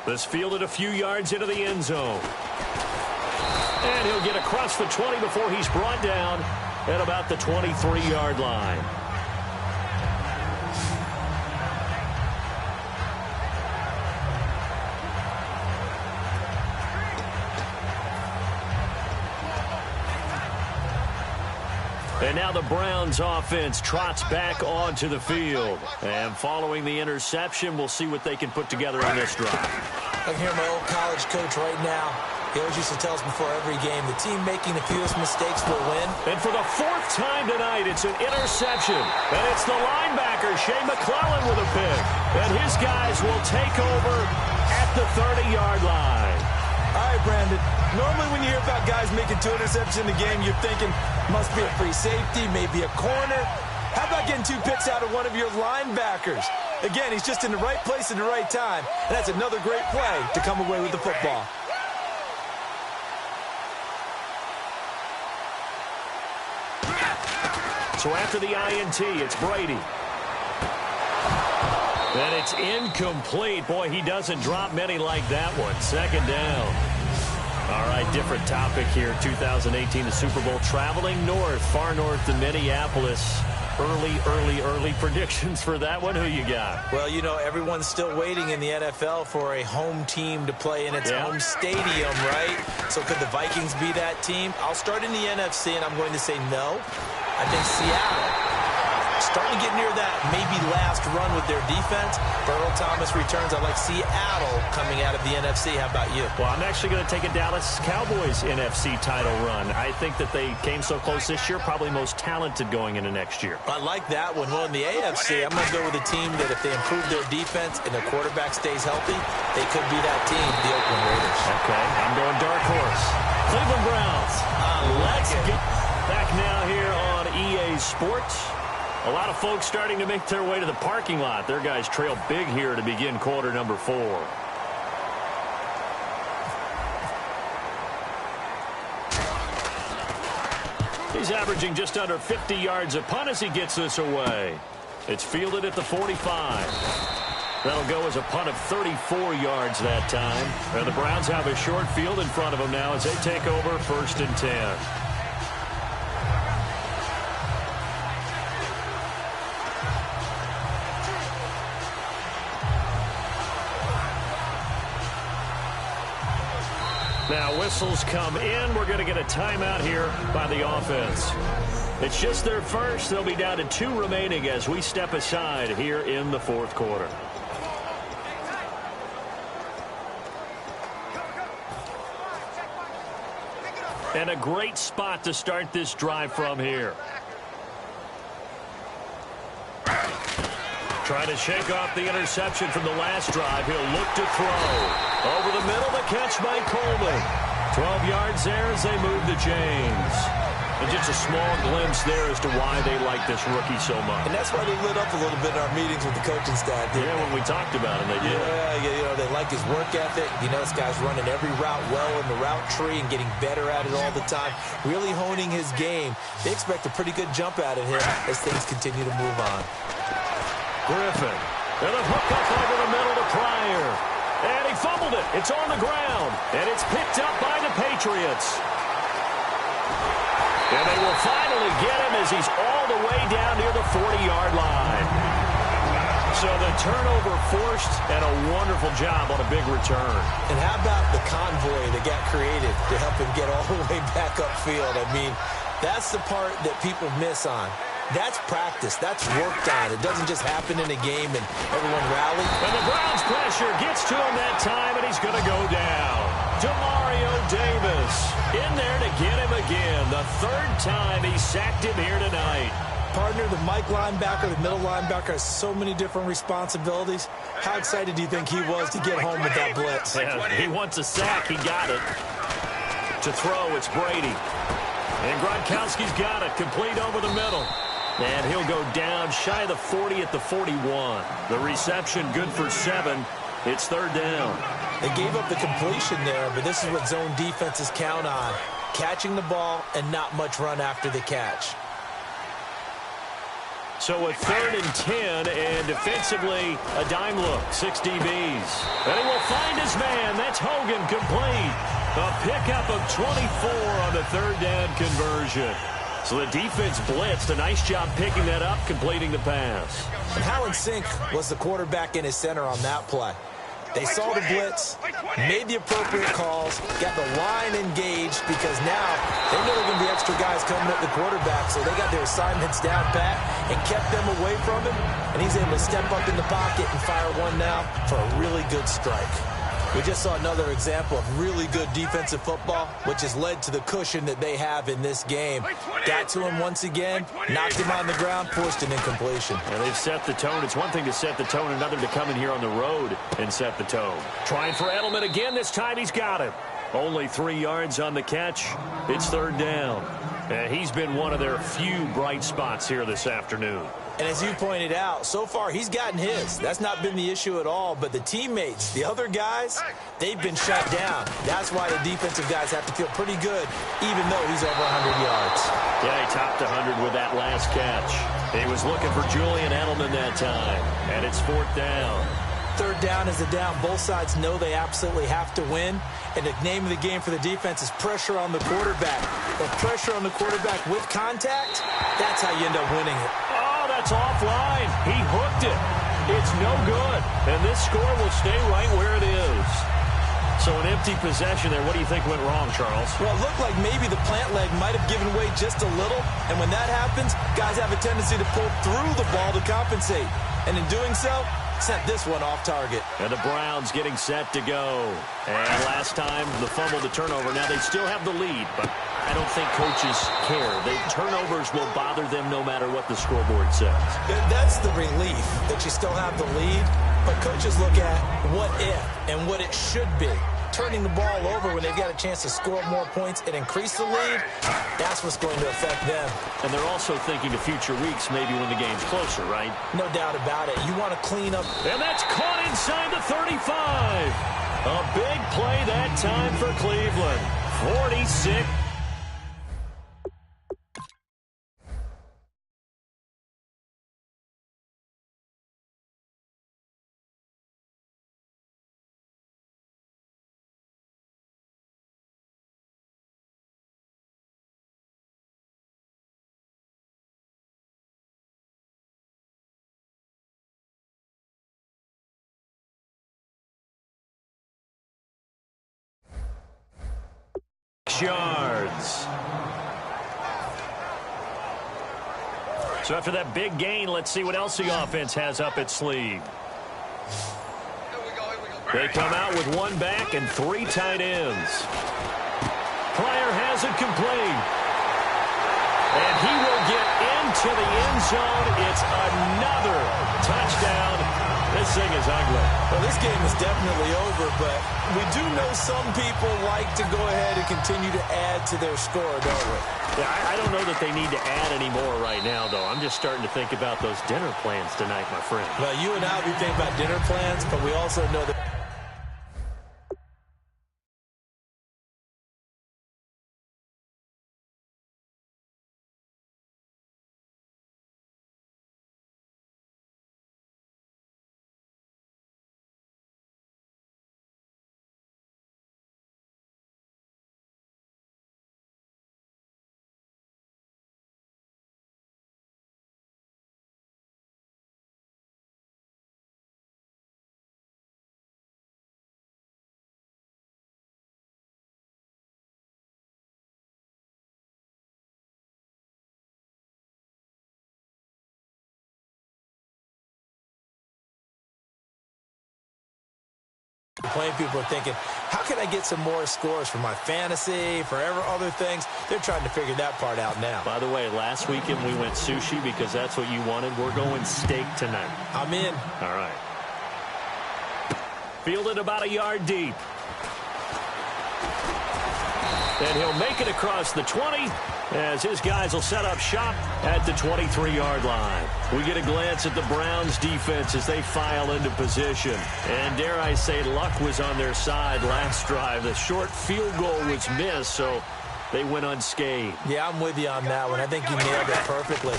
Speaker 1: This fielded a few yards into the end zone. And he'll get across the 20 before he's brought down at about the 23-yard line. And now the Browns offense trots back onto the field. And following the interception, we'll see what they can put together on this drive.
Speaker 2: I can hear my old college coach right now. He always used to tell us before every game, the team making the fewest mistakes will win.
Speaker 1: And for the 4th time tonight, it's an interception. And it's the linebacker, Shea McClellan, with a pick. And his guys will take over at the 30-yard line.
Speaker 2: All right, Brandon. Normally when you hear about guys making 2 interceptions in the game, you're thinking must be a free safety, maybe a corner. How about getting 2 picks out of one of your linebackers? Again, he's just in the right place at the right time. And that's another great play to come away with the football.
Speaker 1: So after the INT, it's Brady. And it's incomplete. Boy, he doesn't drop many like that one. 2nd down. All right, different topic here. 2018, the Super Bowl, traveling north, far north to Minneapolis. Early predictions for that one. Who you got?
Speaker 2: Well, you know, everyone's still waiting in the NFL for a home team to play in its home stadium, right? So could the Vikings be that team? I'll start in the NFC, and I'm going to say no. I think Seattle. Starting to get near that maybe last run with their defense. Earl Thomas returns. I like Seattle coming out of the NFC. How about you?
Speaker 1: Well, I'm actually going to take a Dallas Cowboys NFC title run. I think that they came so close this year, probably most talented going into next year.
Speaker 2: I like that one. Well, in the AFC, I'm going to go with a team that if they improve their defense and their quarterback stays healthy, they could be that team, the Oakland Raiders.
Speaker 1: Okay, I'm going dark horse. Cleveland Browns. Let's get back now here on EA Sports. A lot of folks starting to make their way to the parking lot. Their guys trail big here to begin quarter number 4. He's averaging just under 50 yards a punt as he gets this away. It's fielded at the 45. That'll go as a punt of 34 yards that time. And the Browns have a short field in front of them now as they take over 1st and 10. Now whistles come in. We're going to get a timeout here by the offense. It's just their first. They'll be down to 2 remaining as we step aside here in the 4th quarter. And a great spot to start this drive from here. Trying to shake off the interception from the last drive. He'll look to throw. Over the middle, the catch by Coleman. 12 yards there as they move the chains. And just a small glimpse there as to why they like this rookie so much.
Speaker 2: And that's why they lit up a little bit in our meetings with the coaching staff.
Speaker 1: Yeah, when we talked about him, they did.
Speaker 2: Yeah, you know, they like his work ethic. You know, this guy's running every route well in the route tree and getting better at it all the time. Really honing his game. They expect a pretty good jump out of him as things continue to move on.
Speaker 1: Griffin. And a hook up over the middle to Pryor. And he fumbled it. It's on the ground. And it's picked up by the Patriots. And they will finally get him as he's all the way down near the 40-yard line. So the turnover forced and a wonderful job on a big return.
Speaker 2: And how about the convoy that got created to help him get all the way back upfield? I mean, that's the part that people miss on. That's practice. That's worked on. It doesn't just happen in a game and everyone rally.
Speaker 1: And the Browns pressure gets to him that time, and he's going to go down. Demario Davis in there to get him again. The 3rd time he sacked him here tonight.
Speaker 2: Partner, the Mike linebacker, the middle linebacker has so many different responsibilities. How excited do you think he was to get home with that blitz?
Speaker 1: Yeah, he wants a sack. He got it. To throw, it's Brady. And Gronkowski's got it. Complete over the middle. And he'll go down shy of the 40 at the 41. The reception good for 7. It's 3rd down.
Speaker 2: They gave up the completion there, but this is what zone defenses count on. Catching the ball and not much run after the catch.
Speaker 1: So a 3rd and 10, and defensively, a dime look, 6 DBs. And he will find his man. That's Hogan, complete. A pickup of 24 on the 3rd down conversion. So the defense blitzed. A nice job picking that up, completing the pass.
Speaker 2: And Howland Sink was the quarterback in his center on that play. They saw the blitz, made the appropriate calls, got the line engaged because now they know there are going to be extra guys coming at the quarterback, so they got their assignments down pat and kept them away from him, and he's able to step up in the pocket and fire one now for a really good strike. We just saw another example of really good defensive football, which has led to the cushion that they have in this game. Got to him once again, knocked him on the ground, forced an incompletion.
Speaker 1: And they've set the tone. It's one thing to set the tone, another to come in here on the road and set the tone. Trying for Edelman again. This time he's got it. Only 3 yards on the catch. It's 3rd down. And he's been one of their few bright spots here this afternoon.
Speaker 2: And as you pointed out, so far he's gotten his. That's not been the issue at all. But the teammates, the other guys, they've been shut down. That's why the defensive guys have to feel pretty good, even though he's over 100 yards.
Speaker 1: Yeah, he topped 100 with that last catch. He was looking for Julian Edelman that time. And it's 4th down.
Speaker 2: 3rd down is a down. Both sides know they absolutely have to win. And the name of the game for the defense is pressure on the quarterback. But pressure on the quarterback with contact, that's how you end up winning it.
Speaker 1: Oh, that's offline. He hooked it. It's no good. And this score will stay right where it is. So an empty possession there. What do you think went wrong, Charles?
Speaker 2: Well, it looked like maybe the plant leg might have given way just a little. And when that happens, guys have a tendency to pull through the ball to compensate. And in doing so, sent this one off target.
Speaker 1: And the Browns getting set to go. And last time, the fumble, the turnover. Now they still have the lead, but I don't think coaches care. The turnovers will bother them no matter what the scoreboard says.
Speaker 2: That's the relief that you still have the lead. But coaches look at what if and what it should be. turning the ball over when they've got a chance to score more points and increase the lead, that's what's going to affect them.
Speaker 1: And they're also thinking to future weeks, maybe when the game's closer, right?
Speaker 2: No doubt about it. You want to clean up.
Speaker 1: And that's caught inside the 35. A big play that time for Cleveland. 46. Yards. So after that big gain, let's see what else the offense has up its sleeve. They come out with one back and three tight ends. Pryor has it complete. And he will get into the end zone. It's another touchdown. This thing is ugly.
Speaker 2: Well, this game is definitely over, but we do know some people like to go ahead and continue to add to their score, don't we?
Speaker 1: Yeah, I don't know that they need to add any more right now, though. I'm just starting to think about those dinner plans tonight, my friend.
Speaker 2: Well, you and I, we think about dinner plans, but we also know that playing people are thinking, how can I get some more scores for my fantasy, for other things? They're trying to figure that part out now.
Speaker 1: By the way, last weekend we went sushi because that's what you wanted. We're going steak tonight.
Speaker 2: I'm in.
Speaker 1: All right. Fielded about a yard deep. And he'll make it across the 20 as his guys will set up shop at the 23-yard line. We get a glance at the Browns defense as they file into position. And dare I say, luck was on their side last drive. The short field goal was missed, so they went unscathed.
Speaker 2: Yeah, I'm with you on that one. I think you nailed it perfectly.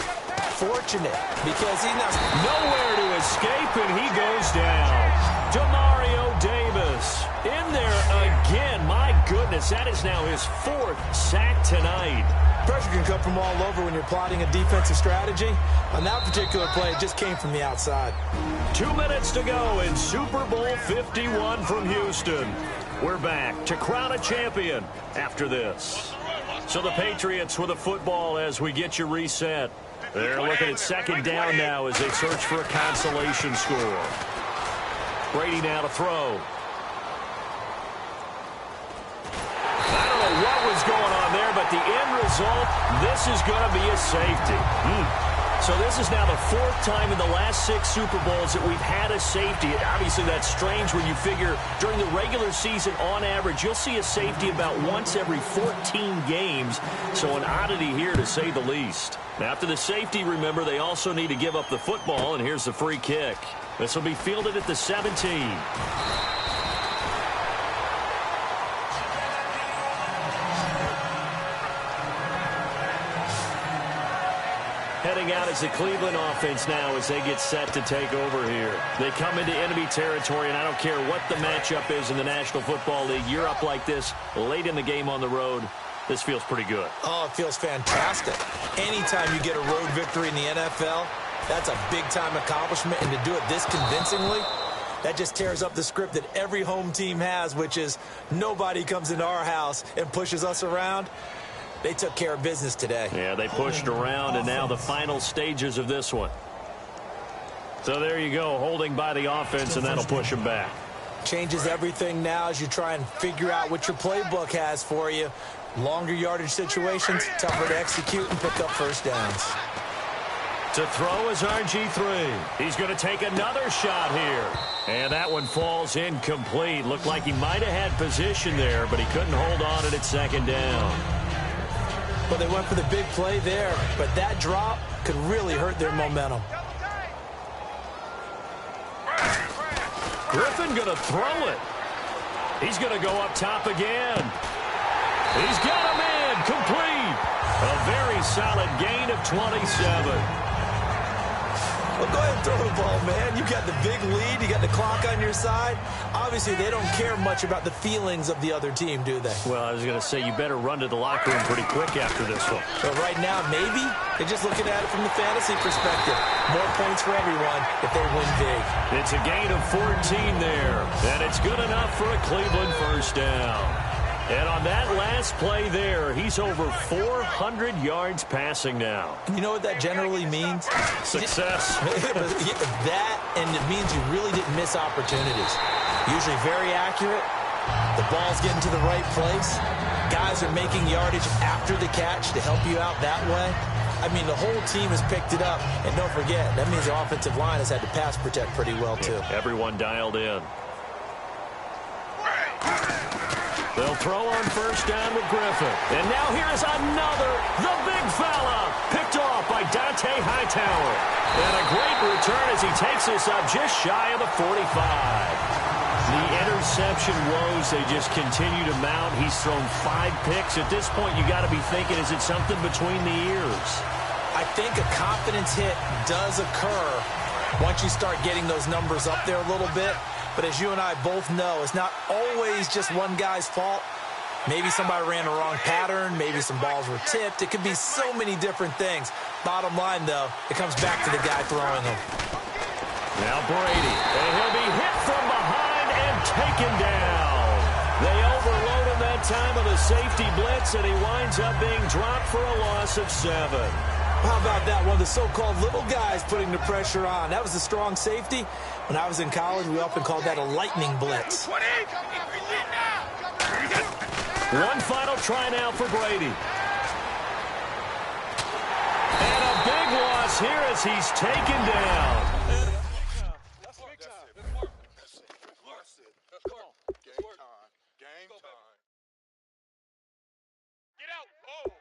Speaker 2: Fortunate because he's not
Speaker 1: nowhere to escape, and he goes down. Demario Davis in there again. My goodness, that is now his fourth sack tonight.
Speaker 2: Pressure can come from all over when you're plotting a defensive strategy. On that particular play, it just came from the outside.
Speaker 1: 2 minutes to go in Super Bowl 51 from Houston. We're back to crown a champion after this. So the Patriots with the football as we get you reset. They're looking at second down now as they search for a consolation score. Brady now to throw. I don't know what was going on there, but the end result, this is going to be a safety. So this is now the fourth time in the last 6 Super Bowls that we've had a safety. Obviously, that's strange when you figure during the regular season, on average, you'll see a safety about once every 14 games. So an oddity here, to say the least. After the safety, remember, they also need to give up the football, and here's the free kick. This will be fielded at the 17. Heading out is the Cleveland offense now as they get set to take over here. They come into enemy territory, and I don't care what the matchup is in the National Football League. You're up like this late in the game on the road. This feels pretty good.
Speaker 2: Oh, it feels fantastic. Anytime you get a road victory in the NFL, that's a big-time accomplishment, and to do it this convincingly, that just tears up the script that every home team has, which is nobody comes into our house and pushes us around. They took care of business today.
Speaker 1: Yeah, they pushed around, and now the final stages of this one. So there you go, holding by the offense, and that'll push them back.
Speaker 2: Changes everything now as you try and figure out what your playbook has for you. Longer yardage situations, tougher to execute and pick up first downs.
Speaker 1: To throw is RG3. He's going to take another shot here. And that one falls incomplete. Looked like he might have had position there, but he couldn't hold on at second down.
Speaker 2: Well, they went for the big play there, but that drop could really hurt their momentum.
Speaker 1: Griffin going to throw it. He's going to go up top again. He's got him in. Complete. A very solid gain of 27.
Speaker 2: Well, go ahead and throw the ball, man. You got the big lead. You got the clock on your side. Obviously, they don't care much about the feelings of the other team, do they?
Speaker 1: Well, I was going to say, you better run to the locker room pretty quick after this one.
Speaker 2: But right now, maybe they're just looking at it from the fantasy perspective. More points for everyone if they win big.
Speaker 1: It's a gain of 14 there, and it's good enough for a Cleveland first down. And on that last play there, he's over 400 yards passing now.
Speaker 2: You know what that generally means?
Speaker 1: Success.
Speaker 2: That, and it means you really didn't miss opportunities. Usually very accurate. The ball's getting to the right place. Guys are making yardage after the catch to help you out that way. I mean, the whole team has picked it up. And don't forget, that means the offensive line has had to pass protect pretty well, too.
Speaker 1: Everyone dialed in. They'll throw on first down with Griffin. And now here's another, the big fella, picked off by Dante Hightower. And a great return as he takes this up just shy of the 45. The interception woes, they just continue to mount. He's thrown 5 picks. At this point, you got to be thinking, is it something between the ears?
Speaker 2: I think a confidence hit does occur once you start getting those numbers up there a little bit. But as you and I both know, it's not always just one guy's fault. Maybe somebody ran the wrong pattern. Maybe some balls were tipped. It could be so many different things. Bottom line, though, it comes back to the guy throwing them.
Speaker 1: Now Brady, and he'll be hit from behind and taken down. They overload him that time with a safety blitz, and he winds up being dropped for a loss of 7.
Speaker 2: How about that? One of the so-called little guys putting the pressure on. That was a strong safety. When I was in college, we often called that a lightning blitz.
Speaker 1: One final try now for Brady. And a big loss here as he's taken down.
Speaker 4: Get out. Oh.